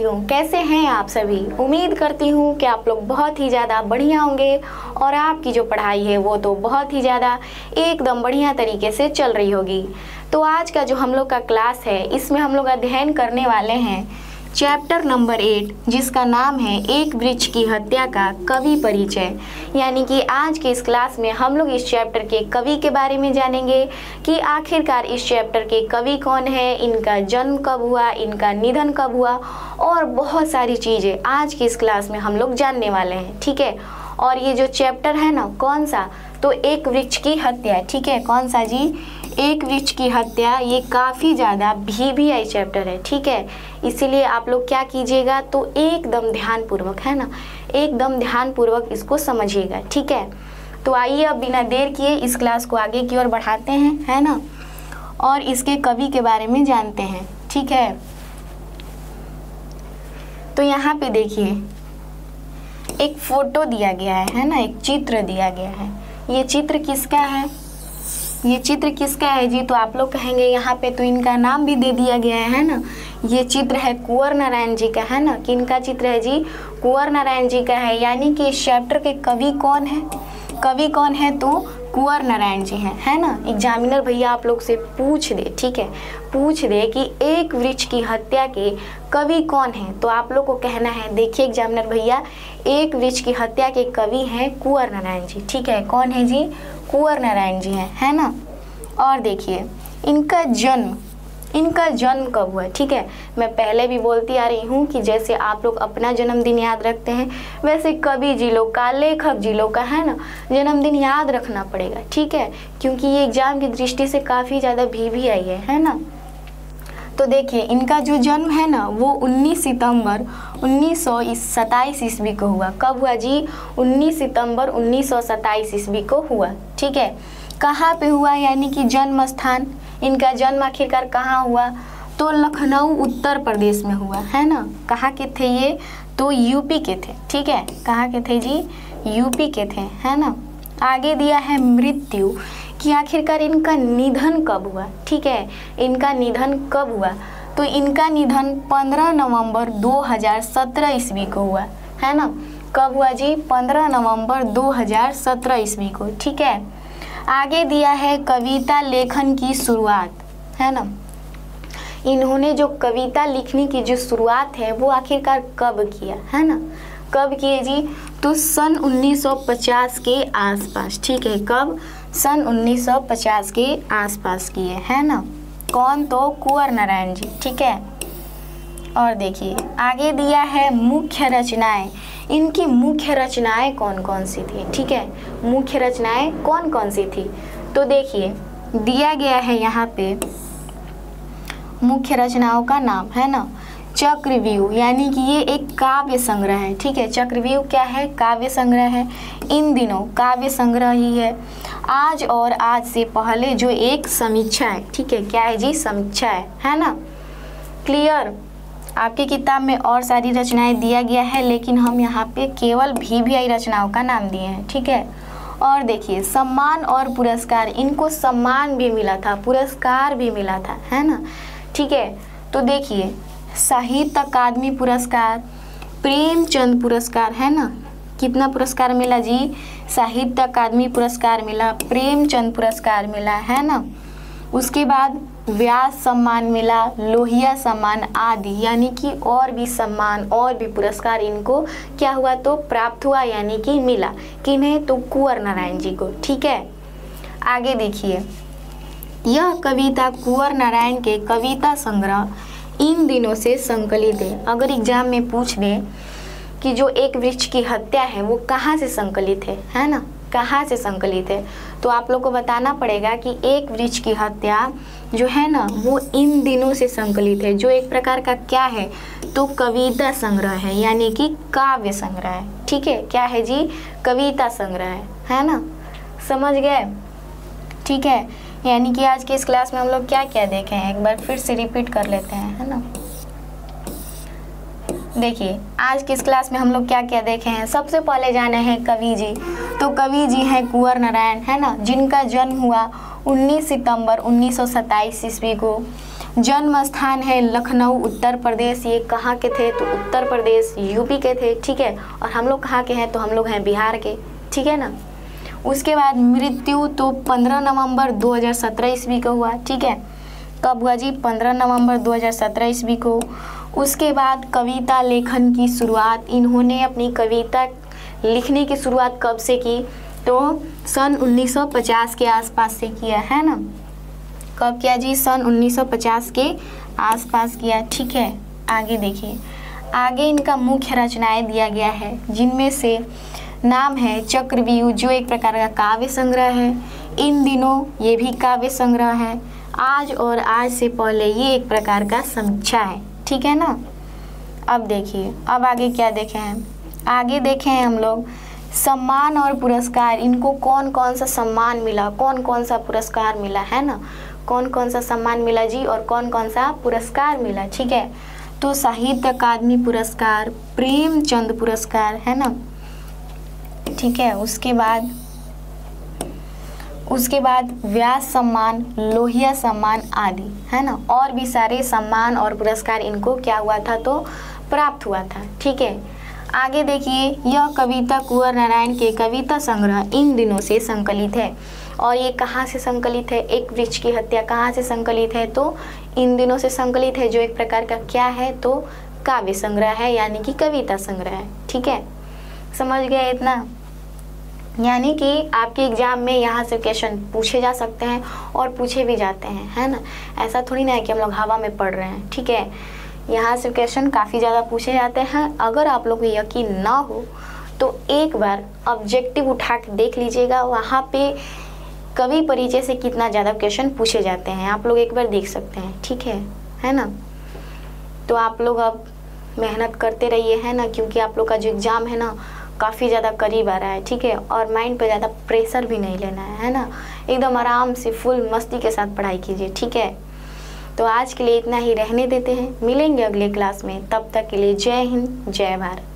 साथियों, कैसे हैं आप सभी। उम्मीद करती हूँ कि आप लोग बहुत ही ज़्यादा बढ़िया होंगे और आपकी जो पढ़ाई है वो तो बहुत ही ज़्यादा एकदम बढ़िया तरीके से चल रही होगी। तो आज का जो हम लोग का क्लास है इसमें हम लोग अध्ययन करने वाले हैं चैप्टर नंबर 8, जिसका नाम है एक वृक्ष की हत्या का कवि परिचय। यानी कि आज के इस क्लास में हम लोग इस चैप्टर के कवि के बारे में जानेंगे कि आखिरकार इस चैप्टर के कवि कौन है, इनका जन्म कब हुआ, इनका निधन कब हुआ और बहुत सारी चीज़ें आज की इस क्लास में हम लोग जानने वाले हैं। ठीक है, और ये जो चैप्टर है ना, कौन सा, तो एक वृक्ष की हत्या। ठीक है, कौन सा जी, एक वृक्ष की हत्या। ये काफ़ी ज़्यादा VVI चैप्टर है। ठीक है, इसीलिए आप लोग क्या कीजिएगा, तो एकदम ध्यानपूर्वक, है ना, एकदम ध्यानपूर्वक इसको समझिएगा। ठीक है, तो आइए अब बिना देर किए इस क्लास को आगे की ओर बढ़ाते हैं, है ना, और इसके कवि के बारे में जानते हैं। ठीक है, तो यहाँ पे देखिए एक फोटो दिया गया है ना, एक चित्र दिया गया है। ये चित्र किसका है, ये चित्र किसका है जी, तो आप लोग कहेंगे यहाँ पे तो इनका नाम भी दे दिया गया है ना। ये चित्र है कुंवर नारायण जी का, है ना। किनका चित्र है जी, कुंवर नारायण जी का है। यानी कि इस चैप्टर के कवि कौन है, कवि कौन है, तो कुंवर नारायण जी हैं, है ना। एग्जामिनर भैया आप लोग से पूछ दे, ठीक है, पूछ दे कि एक वृक्ष की हत्या के कवि कौन है, तो आप लोग को कहना है, देखिए एग्जामिनर भैया, एक वृक्ष की हत्या के कवि हैं कुंवर नारायण जी। ठीक है, कौन है जी, कुंवर नारायण जी हैं, है ना। और देखिए इनका जन्म कब हुआ। ठीक है, मैं पहले भी बोलती आ रही हूँ कि जैसे आप लोग अपना जन्मदिन याद रखते हैं, वैसे कवि जी लोग का, लेखक जी लोग का, है ना, जन्मदिन याद रखना पड़ेगा। ठीक है, क्योंकि ये एग्जाम की दृष्टि से काफ़ी ज़्यादा VVI है ना। तो देखिए इनका जो जन्म है ना वो 19 सितंबर 1927 ईस्वी को हुआ। कब हुआ जी, 19 सितंबर 1927 ईस्वी को हुआ। ठीक है, कहाँ पे हुआ, यानी कि जन्म स्थान, इनका जन्म आखिरकार कहाँ हुआ, तो लखनऊ उत्तर प्रदेश में हुआ, है ना। कहाँ के थे ये, तो यूपी के थे। ठीक है, कहाँ के थे जी, यूपी के थे, है ना। आगे दिया है मृत्यु, कि आखिरकार इनका निधन कब हुआ। ठीक है, इनका निधन कब हुआ, तो इनका निधन 15 नवंबर 2017 ईस्वी को हुआ, है ना। कब हुआ जी, 15 नवंबर 2017 ईस्वी को। ठीक है, आगे दिया है कविता लेखन की शुरुआत, है ना। इन्होंने जो कविता लिखने की जो शुरुआत है वो आखिरकार कब किया, है ना, कब किए जी, तो सन 1950 के आसपास। ठीक है, कब, सन 1950 के आसपास किए, है ना। कौन, तो कुंवर नारायण जी। ठीक है, और देखिए आगे दिया है मुख्य रचनाएं। इनकी मुख्य रचनाएं कौन कौन सी थी। ठीक है, मुख्य रचनाएं कौन कौन सी थी, तो देखिए दिया गया है यहाँ पे मुख्य रचनाओं का नाम, है ना। चक्रव्यूह, यानी कि ये एक काव्य संग्रह है। ठीक है, चक्रव्यूह क्या है, काव्य संग्रह है। इन दिनों काव्य संग्रह ही है। आज और आज से पहले जो एक समीक्षा है। ठीक है, क्या है जी, समीक्षा है ना। क्लियर, आपकी किताब में और सारी रचनाएं दिया गया है, लेकिन हम यहाँ पे केवल VVI रचनाओं का नाम दिए हैं। ठीक है, और देखिए सम्मान और पुरस्कार, इनको सम्मान भी मिला था, पुरस्कार भी मिला था, है ना। ठीक है, तो देखिए साहित्य अकादमी पुरस्कार, प्रेमचंद पुरस्कार, है ना। कितना पुरस्कार मिला जी, साहित्य अकादमी पुरस्कार मिला, प्रेमचंद पुरस्कार मिला, है ना। उसके बाद व्यास सम्मान मिला, लोहिया सम्मान आदि, यानी कि और भी सम्मान और भी पुरस्कार इनको क्या हुआ, तो प्राप्त हुआ, यानी कि मिला। किन्हें, तो कुंवर नारायण जी को। ठीक है, आगे देखिए यह कविता कुंवर नारायण के कविता संग्रह इन दिनों से संकलित है। अगर एग्जाम में पूछ दे कि जो एक वृक्ष की हत्या है वो कहाँ से संकलित है ना, कहाँ से संकलित है, तो आप लोग को बताना पड़ेगा कि एक वृक्ष की हत्या जो है ना वो इन दिनों से संकलित है, जो एक प्रकार का क्या है, तो कविता संग्रह है, यानी कि काव्य संग्रह है। ठीक है, क्या है जी, कविता संग्रह है ना, समझ गए। ठीक है, यानी कि आज के इस क्लास में हम लोग क्या क्या देखे हैं, एक बार फिर से रिपीट कर लेते हैं, है ना। देखिए आज की इस क्लास में हम लोग क्या क्या देखे हैं। सबसे पहले जाने हैं कवि जी, तो कवि जी हैं कुंवर नारायण, है ना, जिनका जन्म हुआ 19 सितंबर 1927 ईस्वी को। जन्म स्थान है लखनऊ उत्तर प्रदेश। ये कहाँ के थे? तो उत्तर प्रदेश यूपी के थे, ठीक है। और हम लोग कहाँ के हैं? तो हम लोग हैं बिहार के, ठीक है ना। उसके बाद मृत्यु तो 15 नवंबर 2017 ईस्वी को हुआ, ठीक है। कब हुआ जी? 15 नवंबर 2017 ईस्वी को। उसके बाद कविता लेखन की शुरुआत, इन्होंने अपनी कविता लिखने की शुरुआत कब से की? तो सन 1950 के आसपास से किया, है ना। कब किया जी? सन 1950 के आसपास किया, ठीक है। आगे देखिए, आगे इनका मुख्य रचनाएं दिया गया है, जिनमें से नाम है चक्रव्यूह, जो एक प्रकार का काव्य संग्रह है। इन दिनों, ये भी काव्य संग्रह है। आज और आज से पहले, ये एक प्रकार का समीक्षा है, ठीक है ना। अब देखिए, अब आगे क्या देखे हैं? आगे देखे हैं हम लोग सम्मान और पुरस्कार। इनको कौन कौन सा सम्मान मिला, कौन कौन सा पुरस्कार मिला, है ना। कौन कौन सा सम्मान मिला जी और कौन कौन सा पुरस्कार मिला, ठीक है। तो साहित्य अकादमी पुरस्कार, प्रेमचंद पुरस्कार, है ना, ठीक है। उसके बाद व्यास सम्मान, लोहिया सम्मान आदि, है ना। और भी सारे सम्मान और पुरस्कार इनको क्या हुआ था? तो प्राप्त हुआ था, ठीक है। आगे देखिए, यह कविता कुंवर नारायण के कविता संग्रह इन दिनों से संकलित है। और ये कहाँ से संकलित है? एक वृक्ष की हत्या कहाँ से संकलित है? तो इन दिनों से संकलित है, जो एक प्रकार का क्या है? तो काव्य संग्रह है, यानी कि कविता संग्रह है, ठीक है। समझ गए इतना? यानी कि आपके एग्जाम में यहाँ से क्वेश्चन पूछे जा सकते हैं और पूछे भी जाते हैं, है ना। ऐसा थोड़ी ना है कि हम लोग हवा में पढ़ रहे हैं, ठीक है। यहाँ से क्वेश्चन काफ़ी ज़्यादा पूछे जाते हैं। अगर आप लोग को यकीन ना हो तो एक बार ऑब्जेक्टिव उठा के देख लीजिएगा, वहाँ पे कवि परिचय से कितना ज़्यादा क्वेश्चन पूछे जाते हैं, आप लोग एक बार देख सकते हैं, ठीक है ना। तो आप लोग अब मेहनत करते रहिए, है ना, क्योंकि आप लोग का जो एग्ज़ाम है ना काफ़ी ज़्यादा करीब आ रहा है, ठीक है। और माइंड पे ज़्यादा प्रेशर भी नहीं लेना है ना। एकदम आराम से फुल मस्ती के साथ पढ़ाई कीजिए, ठीक है। तो आज के लिए इतना ही रहने देते हैं, मिलेंगे अगले क्लास में। तब तक के लिए जय हिंद, जय भारत।